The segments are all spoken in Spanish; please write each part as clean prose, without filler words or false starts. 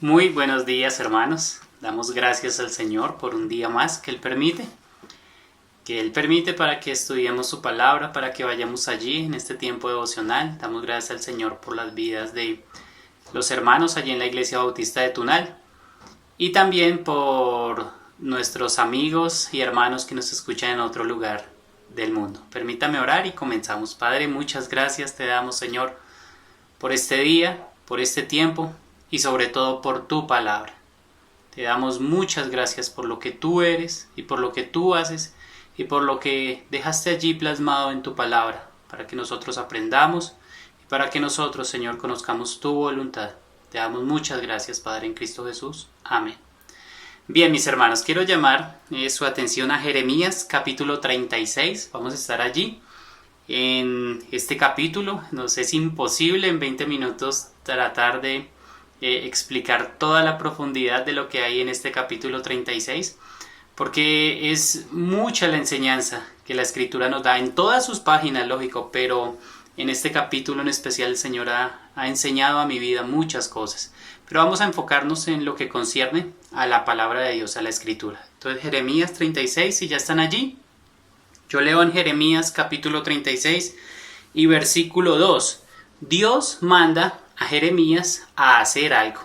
Muy buenos días, hermanos. Damos gracias al Señor por un día más que Él permite para que estudiemos su palabra, para que vayamos allí en este tiempo devocional. Damos gracias al Señor por las vidas de los hermanos allí en la Iglesia Bautista de Tunal y también por nuestros amigos y hermanos que nos escuchan en otro lugar del mundo. Permítame orar y comenzamos. Padre, muchas gracias te damos, Señor, por este día, por este tiempo y sobre todo por tu palabra. Te damos muchas gracias por lo que tú eres y por lo que tú haces y por lo que dejaste allí plasmado en tu palabra, para que nosotros aprendamos y para que nosotros, Señor, conozcamos tu voluntad. Te damos muchas gracias, Padre, en Cristo Jesús. Amén. Bien, mis hermanos, quiero llamar su atención a Jeremías capítulo 36. Vamos a estar allí en este capítulo. Nos es imposible en 20 minutos tratar de explicar toda la profundidad de lo que hay en este capítulo 36, porque es mucha la enseñanza que la Escritura nos da en todas sus páginas, lógico, pero en este capítulo en especial el Señor ha enseñado a mi vida muchas cosas. Pero vamos a enfocarnos en lo que concierne a la palabra de Dios, a la Escritura. Entonces, Jeremías 36, si ya están allí, yo leo en Jeremías capítulo 36 y versículo 2. Dios manda a Jeremías a hacer algo.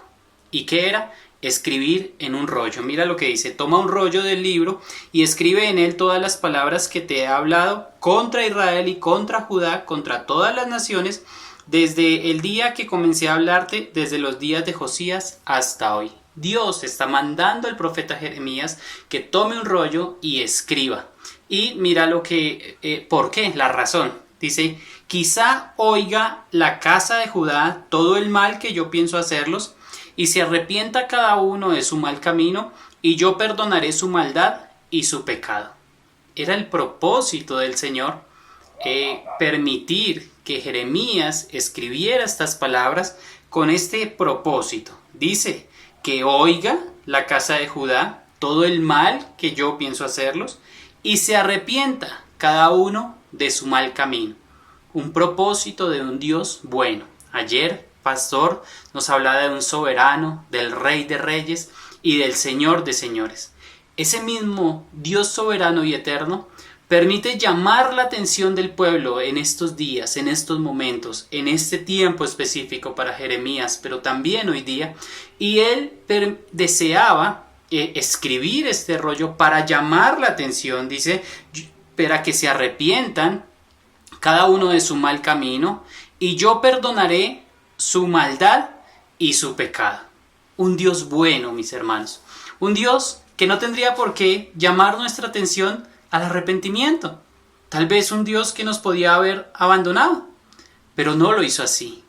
¿Y qué era? Escribir en un rollo. Mira lo que dice: toma un rollo del libro y escribe en él todas las palabras que te he hablado contra Israel y contra Judá, contra todas las naciones, desde el día que comencé a hablarte, desde los días de Josías hasta hoy. Dios está mandando al profeta Jeremías que tome un rollo y escriba. Y mira lo que, ¿por qué? La razón. Dice: quizá oiga la casa de Judá todo el mal que yo pienso hacerlos, y se arrepienta cada uno de su mal camino, y yo perdonaré su maldad y su pecado. Era el propósito del Señor permitir que Jeremías escribiera estas palabras con este propósito. Dice que oiga la casa de Judá todo el mal que yo pienso hacerlos, y se arrepienta cada uno de su mal camino. Un propósito de un Dios bueno. Ayer, pastor nos hablaba de un soberano, del Rey de Reyes y del Señor de Señores. Ese mismo Dios soberano y eterno permite llamar la atención del pueblo en estos días, en estos momentos, en este tiempo específico para Jeremías, pero también hoy día. Y él deseaba escribir este rollo para llamar la atención, dice, para que se arrepientan cada uno de su mal camino, y yo perdonaré su maldad y su pecado. Un Dios bueno, mis hermanos. Un Dios que no tendría por qué llamar nuestra atención al arrepentimiento. Tal vez un Dios que nos podía haber abandonado, pero no lo hizo así.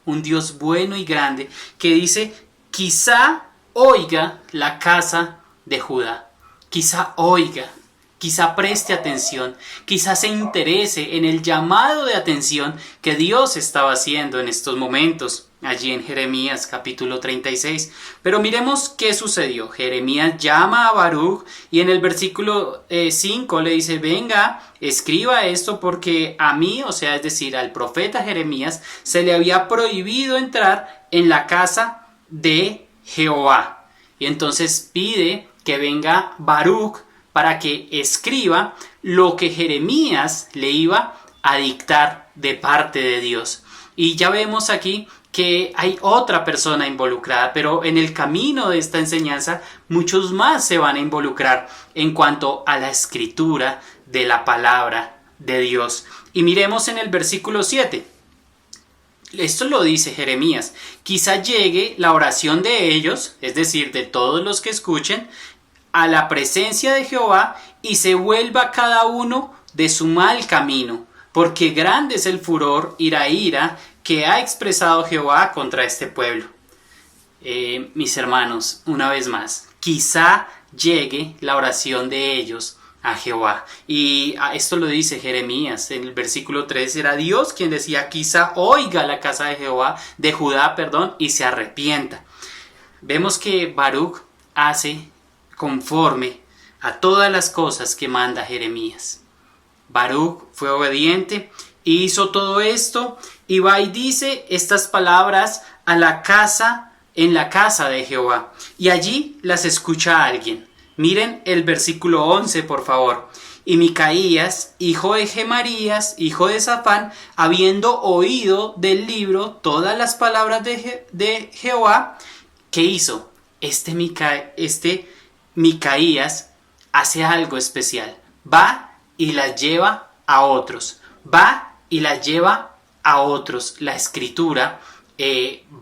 Un Dios bueno y grande que dice: quizá oiga la casa de Judá. Quizá oiga, quizá preste atención, quizá se interese en el llamado de atención que Dios estaba haciendo en estos momentos, allí en Jeremías capítulo 36. Pero miremos qué sucedió. Jeremías llama a Baruch y en el versículo 5 le dice: venga, escriba esto, porque a mí, o sea, es decir, al profeta Jeremías, se le había prohibido entrar en la casa de Jehová. Y entonces pide que venga Baruch para que escriba lo que Jeremías le iba a dictar de parte de Dios. Y ya vemos aquí que hay otra persona involucrada, pero en el camino de esta enseñanza muchos más se van a involucrar en cuanto a la escritura de la palabra de Dios. Y miremos en el versículo 7. Esto lo dice Jeremías: quizá llegue la oración de ellos, es decir, de todos los que escuchen, a la presencia de Jehová, y se vuelva cada uno de su mal camino, porque grande es el furor y la ira que ha expresado Jehová contra este pueblo. Mis hermanos, una vez más, quizá llegue la oración de ellos a Jehová. Y esto lo dice Jeremías en el versículo 3. Era Dios quien decía: quizá oiga la casa de Jehová, de Judá, y se arrepienta. Vemos que Baruch hace conforme a todas las cosas que manda Jeremías. Baruch fue obediente y hizo todo esto, y va y dice estas palabras a la casa en la casa de Jehová, y allí las escucha alguien. Miren el versículo 11, por favor. Y Micaías, hijo de Gemarías, hijo de Safán, habiendo oído del libro todas las palabras de Jehová, ¿qué hizo? Este Micaías hace algo especial. Va y las lleva a otros. Va y las lleva a otros. La escritura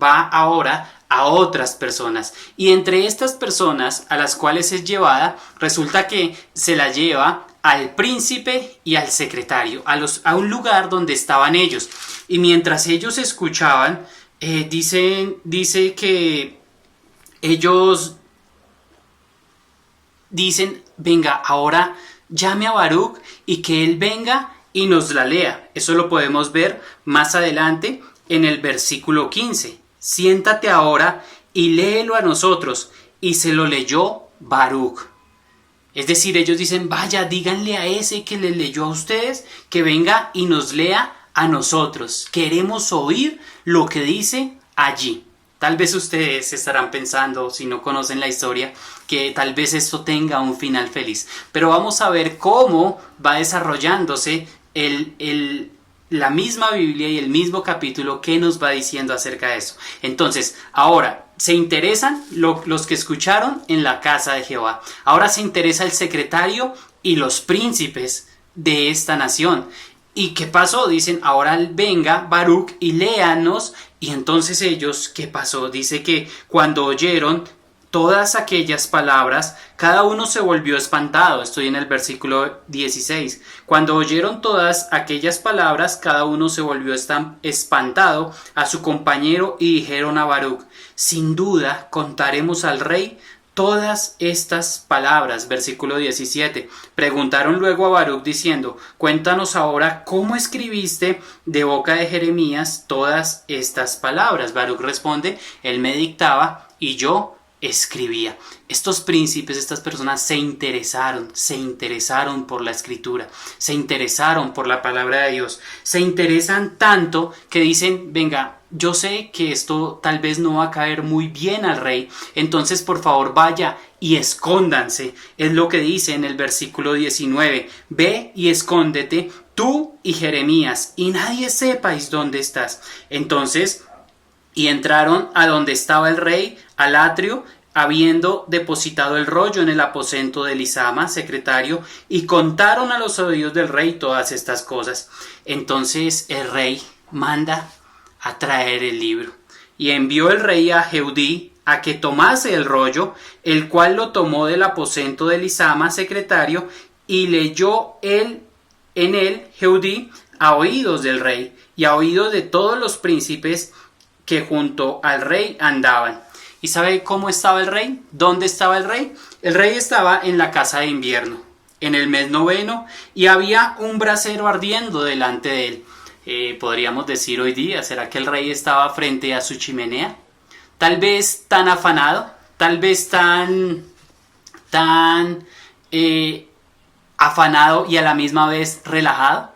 va ahora a otras personas. Y entre estas personas a las cuales es llevada, resulta que se la lleva al príncipe y al secretario, a un lugar donde estaban ellos. Y mientras ellos escuchaban, dice que ellos dicen, venga, ahora llame a Baruc y que él venga y nos la lea. Eso lo podemos ver más adelante en el versículo 15. Siéntate ahora y léelo a nosotros. Y se lo leyó Baruc. Es decir, ellos dicen, vaya, díganle a ese que le leyó a ustedes que venga y nos lea a nosotros. Queremos oír lo que dice allí. Tal vez ustedes estarán pensando, si no conocen la historia, que tal vez esto tenga un final feliz. Pero vamos a ver cómo va desarrollándose la misma Biblia y el mismo capítulo que nos va diciendo acerca de eso. Entonces, ahora se interesan los que escucharon en la casa de Jehová. Ahora se interesa el secretario y los príncipes de esta nación. ¿Y qué pasó? Dicen, ahora venga Baruc y léanos. Y entonces ellos, ¿qué pasó? Dice que cuando oyeron todas aquellas palabras, cada uno se volvió espantado. Estoy en el versículo 16. Cuando oyeron todas aquellas palabras, cada uno se volvió espantado a su compañero y dijeron a Baruc, sin duda contaremos al rey todas estas palabras. Versículo 17. Preguntaron luego a Baruc diciendo, cuéntanos ahora cómo escribiste de boca de Jeremías todas estas palabras. Baruc responde, él me dictaba y yo escribía. Estos príncipes, estas personas se interesaron por la escritura, se interesaron por la palabra de Dios, se interesan tanto que dicen, venga, yo sé que esto tal vez no va a caer muy bien al rey, entonces por favor vaya y escóndanse. Es lo que dice en el versículo 19, ve y escóndete tú y Jeremías y nadie sepáis dónde estás. Entonces, y entraron a donde estaba el rey, al atrio, habiendo depositado el rollo en el aposento de Elisama, secretario, y contaron a los oídos del rey todas estas cosas. Entonces el rey manda a traer el libro, y envió el rey a Jehudí a que tomase el rollo, el cual lo tomó del aposento de Elisama, secretario, y leyó en él Jehudí a oídos del rey, y a oídos de todos los príncipes que junto al rey andaban. ¿Y sabe cómo estaba el rey? ¿Dónde estaba el rey? El rey estaba en la casa de invierno, en el mes 9, y había un brasero ardiendo delante de él. Podríamos decir hoy día, ¿será que el rey estaba frente a su chimenea? Tal vez tan afanado, tal vez tan afanado y a la misma vez relajado.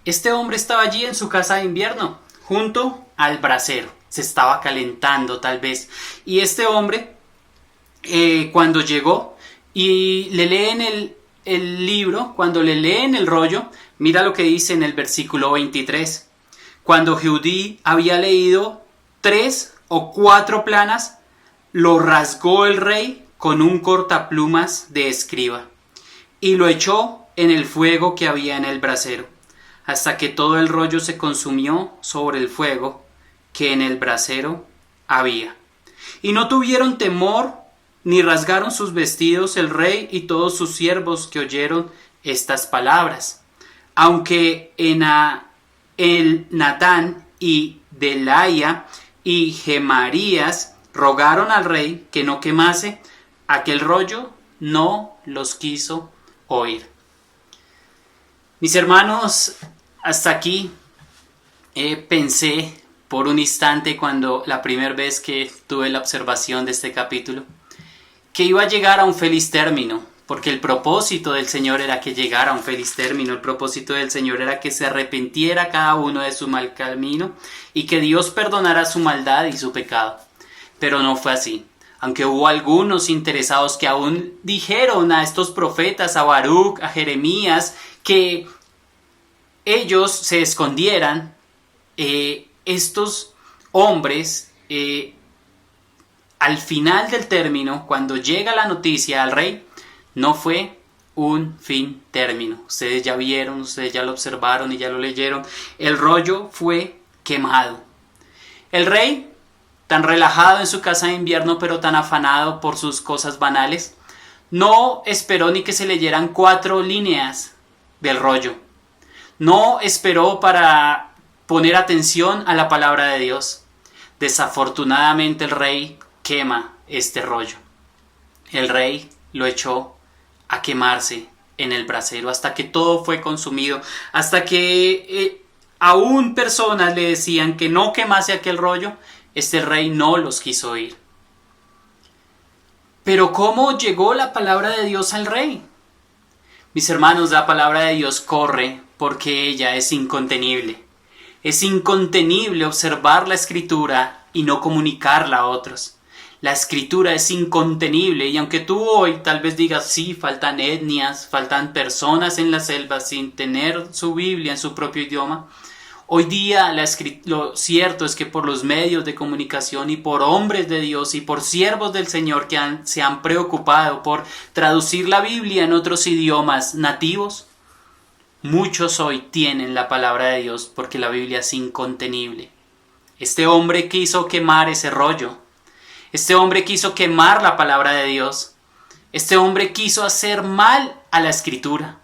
Este hombre estaba allí en su casa de invierno, junto al brasero. Se estaba calentando tal vez. Y este hombre, cuando llegó y le leen el libro, cuando le leen el rollo, mira lo que dice en el versículo 23. Cuando Jehudí había leído 3 o 4 planas, lo rasgó el rey con un cortaplumas de escriba y lo echó en el fuego que había en el brasero, hasta que todo el rollo se consumió sobre el fuego que en el brasero había. Y no tuvieron temor, ni rasgaron sus vestidos el rey y todos sus siervos que oyeron estas palabras. Aunque el Natán y Delaía y Gemarías rogaron al rey que no quemase aquel rollo, no los quiso oír. Mis hermanos, hasta aquí pensé por un instante cuando la primera vez que tuve la observación de este capítulo, que iba a llegar a un feliz término, porque el propósito del Señor era que llegara a un feliz término, el propósito del Señor era que se arrepintiera cada uno de su mal camino y que Dios perdonara su maldad y su pecado. Pero no fue así. Aunque hubo algunos interesados que aún dijeron a estos profetas, a Baruc, a Jeremías, que ellos se escondieran, estos hombres, al final del término, cuando llega la noticia al rey, no fue un fin término. Ustedes ya vieron, ustedes ya lo observaron y ya lo leyeron. El rollo fue quemado. El rey, tan relajado en su casa de invierno, pero tan afanado por sus cosas banales, no esperó ni que se leyeran 4 líneas del rollo. No esperó para poner atención a la palabra de Dios. Desafortunadamente el rey quema este rollo. El rey lo echó a quemarse en el brasero hasta que todo fue consumido, hasta que aún personas le decían que no quemase aquel rollo. Este rey no los quiso oír. Pero ¿cómo llegó la palabra de Dios al rey? Mis hermanos, la palabra de Dios corre porque ella es incontenible. Es incontenible observar la Escritura y no comunicarla a otros. La Escritura es incontenible y aunque tú hoy tal vez digas, sí, faltan etnias, faltan personas en la selva sin tener su Biblia en su propio idioma, hoy día lo cierto es que por los medios de comunicación y por hombres de Dios y por siervos del Señor que se han preocupado por traducir la Biblia en otros idiomas nativos, muchos hoy tienen la palabra de Dios porque la Biblia es incontenible. Este hombre quiso quemar ese rollo. Este hombre quiso quemar la palabra de Dios. Este hombre quiso hacer mal a la Escritura.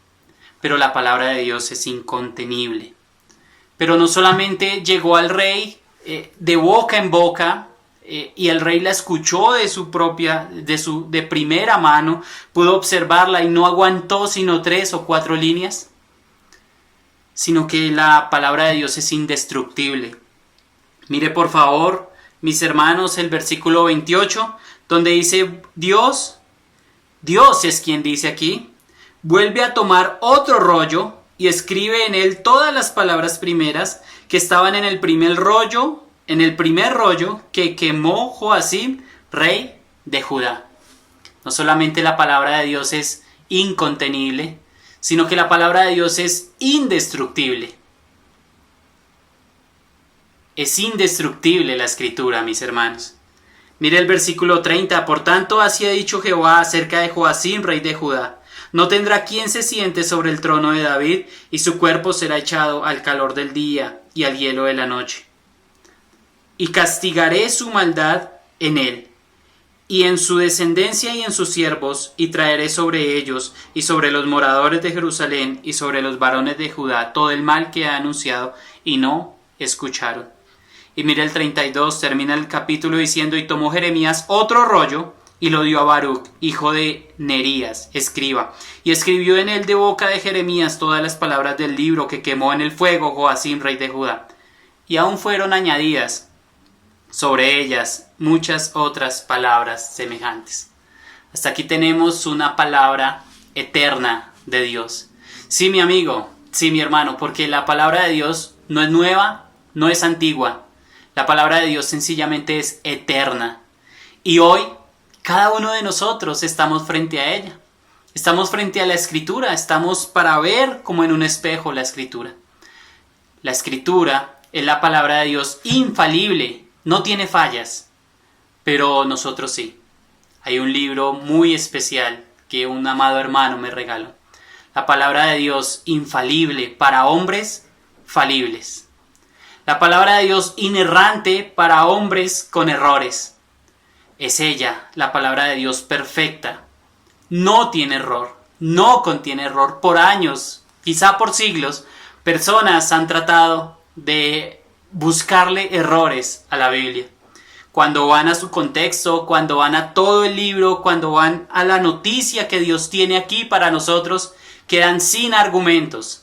Pero la palabra de Dios es incontenible. Pero no solamente llegó al rey de boca en boca y el rey la escuchó de primera mano, pudo observarla y no aguantó sino 3 o 4 líneas, sino que la palabra de Dios es indestructible. Mire por favor, mis hermanos, el versículo 28, donde dice Dios es quien dice aquí, vuelve a tomar otro rollo y escribe en él todas las palabras primeras que estaban en el primer rollo que quemó Joacim, rey de Judá. No solamente la palabra de Dios es incontenible, sino que la palabra de Dios es indestructible. Es indestructible la Escritura, mis hermanos. Mire el versículo 30. Por tanto, así ha dicho Jehová acerca de Joacim, rey de Judá. No tendrá quien se siente sobre el trono de David, y su cuerpo será echado al calor del día y al hielo de la noche. Y castigaré su maldad en él, y en su descendencia y en sus siervos, y traeré sobre ellos, y sobre los moradores de Jerusalén, y sobre los varones de Judá, todo el mal que ha anunciado, y no escucharon. Y mira el 32, termina el capítulo diciendo, y tomó Jeremías otro rollo, y lo dio a Baruc, hijo de Nerías, escriba, y escribió en él de boca de Jeremías todas las palabras del libro que quemó en el fuego Joacim, rey de Judá. Y aún fueron añadidas sobre ellas muchas otras palabras semejantes. Hasta aquí tenemos una palabra eterna de Dios. Sí, mi amigo, sí, mi hermano, porque la palabra de Dios no es nueva, no es antigua. La palabra de Dios sencillamente es eterna. Y hoy, cada uno de nosotros estamos frente a ella. Estamos frente a la Escritura, estamos para ver como en un espejo la Escritura. La Escritura es la palabra de Dios infalible, no tiene fallas, pero nosotros sí. Hay un libro muy especial que un amado hermano me regaló. La palabra de Dios infalible para hombres falibles. La palabra de Dios inerrante para hombres con errores. Es ella, la palabra de Dios perfecta. No tiene error, no contiene error. Por años, quizá por siglos, personas han tratado de buscarle errores a la Biblia. Cuando van a su contexto, cuando van a todo el libro, cuando van a la noticia que Dios tiene aquí para nosotros, quedan sin argumentos.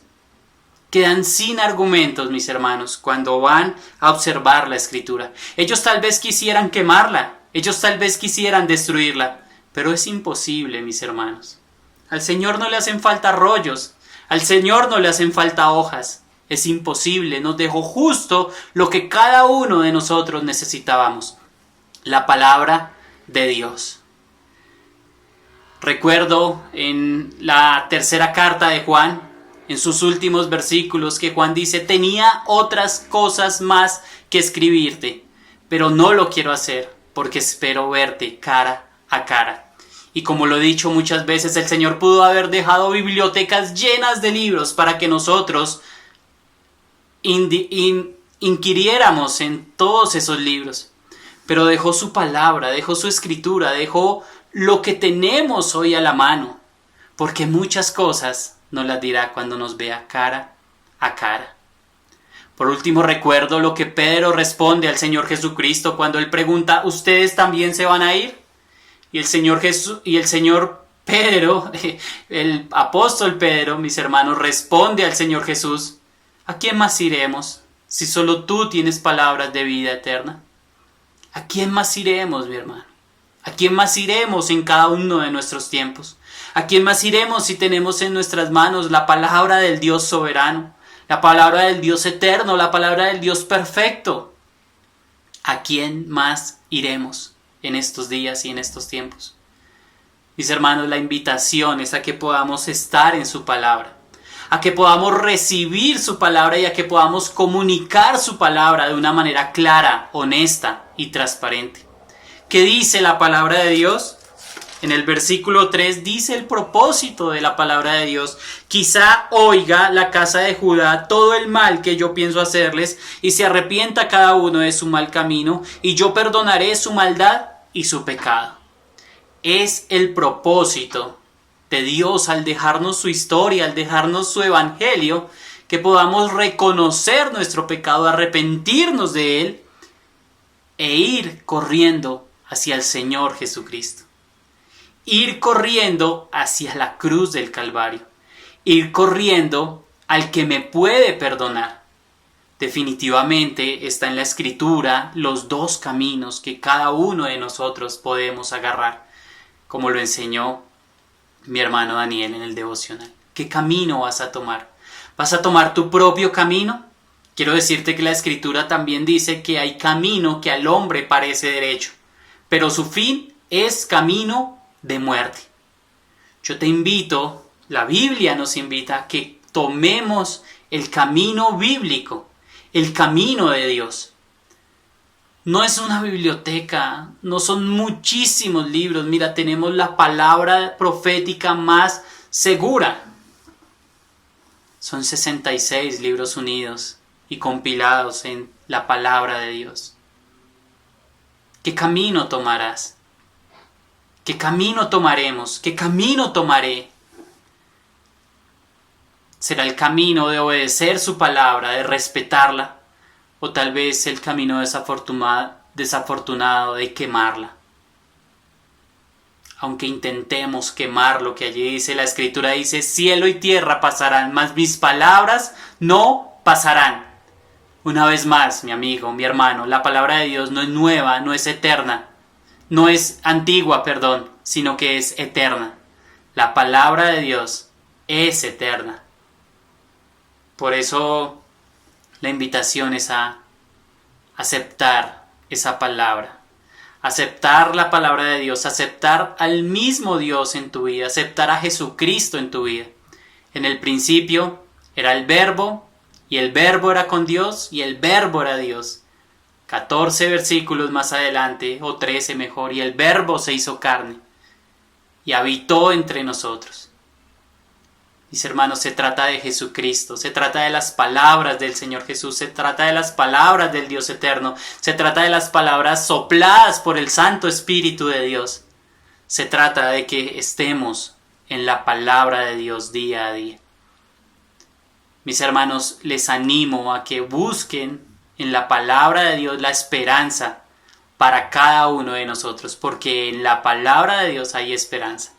Quedan sin argumentos, mis hermanos, cuando van a observar la Escritura. Ellos tal vez quisieran quemarla, ellos tal vez quisieran destruirla, pero es imposible, mis hermanos. Al Señor no le hacen falta rollos, al Señor no le hacen falta hojas. Es imposible, nos dejó justo lo que cada uno de nosotros necesitábamos. la palabra de Dios. Recuerdo en la tercera carta de Juan, en sus últimos versículos, que Juan dice: tenía otras cosas más que escribirte, pero no lo quiero hacer porque espero verte cara a cara. Y como lo he dicho muchas veces, el Señor pudo haber dejado bibliotecas llenas de libros para que nosotros inquiriéramos en todos esos libros. Pero dejó su palabra, dejó su escritura, dejó lo que tenemos hoy a la mano, porque muchas cosas nos las dirá cuando nos vea cara a cara. Por último, recuerdo lo que Pedro responde al Señor Jesucristo cuando él pregunta: ¿ustedes también se van a ir? Y el Señor Pedro, el apóstol Pedro, mis hermanos, responde al Señor Jesús: ¿a quién más iremos si solo tú tienes palabras de vida eterna? ¿A quién más iremos, mi hermano? ¿A quién más iremos en cada uno de nuestros tiempos? ¿A quién más iremos si tenemos en nuestras manos la palabra del Dios soberano, la palabra del Dios eterno, la palabra del Dios perfecto? ¿A quién más iremos en estos días y en estos tiempos? Mis hermanos, la invitación es a que podamos estar en su palabra, a que podamos recibir su palabra y a que podamos comunicar su palabra de una manera clara, honesta y transparente. ¿Qué dice la palabra de Dios? En el versículo 3 dice el propósito de la palabra de Dios: quizá oiga la casa de Judá todo el mal que yo pienso hacerles, y se arrepienta cada uno de su mal camino, y yo perdonaré su maldad y su pecado. Es el propósito de Dios al dejarnos su historia, al dejarnos su evangelio, que podamos reconocer nuestro pecado, arrepentirnos de él e ir corriendo hacia el Señor Jesucristo. Ir corriendo hacia la cruz del Calvario. Ir corriendo al que me puede perdonar. Definitivamente está en la Escritura los dos caminos que cada uno de nosotros podemos agarrar, como lo enseñó mi hermano Daniel en el devocional. ¿Qué camino vas a tomar? ¿Vas a tomar tu propio camino? Quiero decirte que la Escritura también dice que hay camino que al hombre parece derecho, pero su fin es camino de muerte. Yo te invito, la Biblia nos invita a que tomemos el camino bíblico, el camino de Dios. No es una biblioteca, no son muchísimos libros. Mira, tenemos la palabra profética más segura. Son 66 libros unidos y compilados en la palabra de Dios. ¿Qué camino tomarás? ¿Qué camino tomaremos? ¿Qué camino tomaré? ¿Será el camino de obedecer su palabra, de respetarla? ¿O tal vez el camino desafortunado de quemarla? Aunque intentemos quemar lo que allí dice, la Escritura dice: cielo y tierra pasarán, mas mis palabras no pasarán. Una vez más, mi amigo, mi hermano, la palabra de Dios no es nueva, no es eterna. No es antigua, sino que es eterna. La palabra de Dios es eterna. Por eso la invitación es a aceptar esa palabra. Aceptar la palabra de Dios, aceptar al mismo Dios en tu vida, aceptar a Jesucristo en tu vida. En el principio era el Verbo, y el Verbo era con Dios, y el Verbo era Dios. 14 versículos más adelante, o 13 mejor, y el Verbo se hizo carne y habitó entre nosotros. Mis hermanos, se trata de Jesucristo, se trata de las palabras del Señor Jesús, se trata de las palabras del Dios eterno, se trata de las palabras sopladas por el Santo Espíritu de Dios. Se trata de que estemos en la palabra de Dios día a día. Mis hermanos, les animo a que busquen en la palabra de Dios la esperanza para cada uno de nosotros, porque en la palabra de Dios hay esperanza.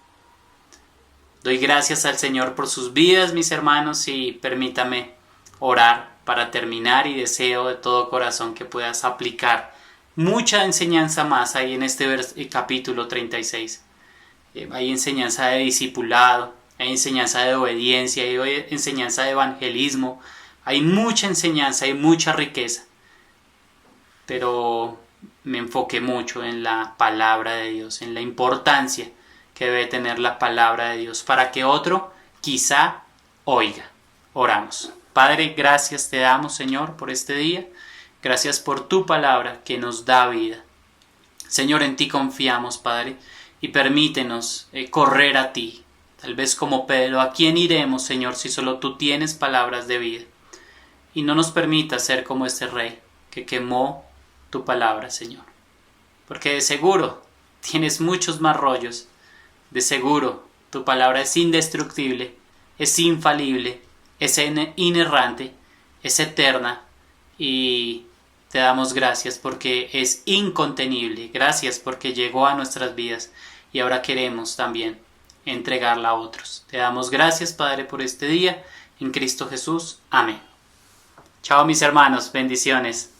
Doy gracias al Señor por sus vidas, mis hermanos, y permítame orar para terminar, y deseo de todo corazón que puedas aplicar mucha enseñanza más ahí en este capítulo 36. Hay enseñanza de discipulado, hay enseñanza de obediencia, hay enseñanza de evangelismo, hay mucha enseñanza, hay mucha riqueza. Pero me enfoqué mucho en la palabra de Dios, en la importancia que debe tener la palabra de Dios para que otro quizá oiga. Oramos. Padre, gracias te damos, Señor, por este día. Gracias por tu palabra que nos da vida. Señor, en ti confiamos, Padre, y permítenos correr a ti. Tal vez como Pedro, ¿a quién iremos, Señor, si solo tú tienes palabras de vida? Y no nos permitas ser como este rey que quemó tu palabra, Señor. Porque de seguro tienes muchos más rollos. De seguro tu palabra es indestructible, es infalible, es inerrante, es eterna. Y te damos gracias porque es incontenible. Gracias porque llegó a nuestras vidas y ahora queremos también entregarla a otros. Te damos gracias, Padre, por este día. En Cristo Jesús. Amén. Chao, mis hermanos. Bendiciones.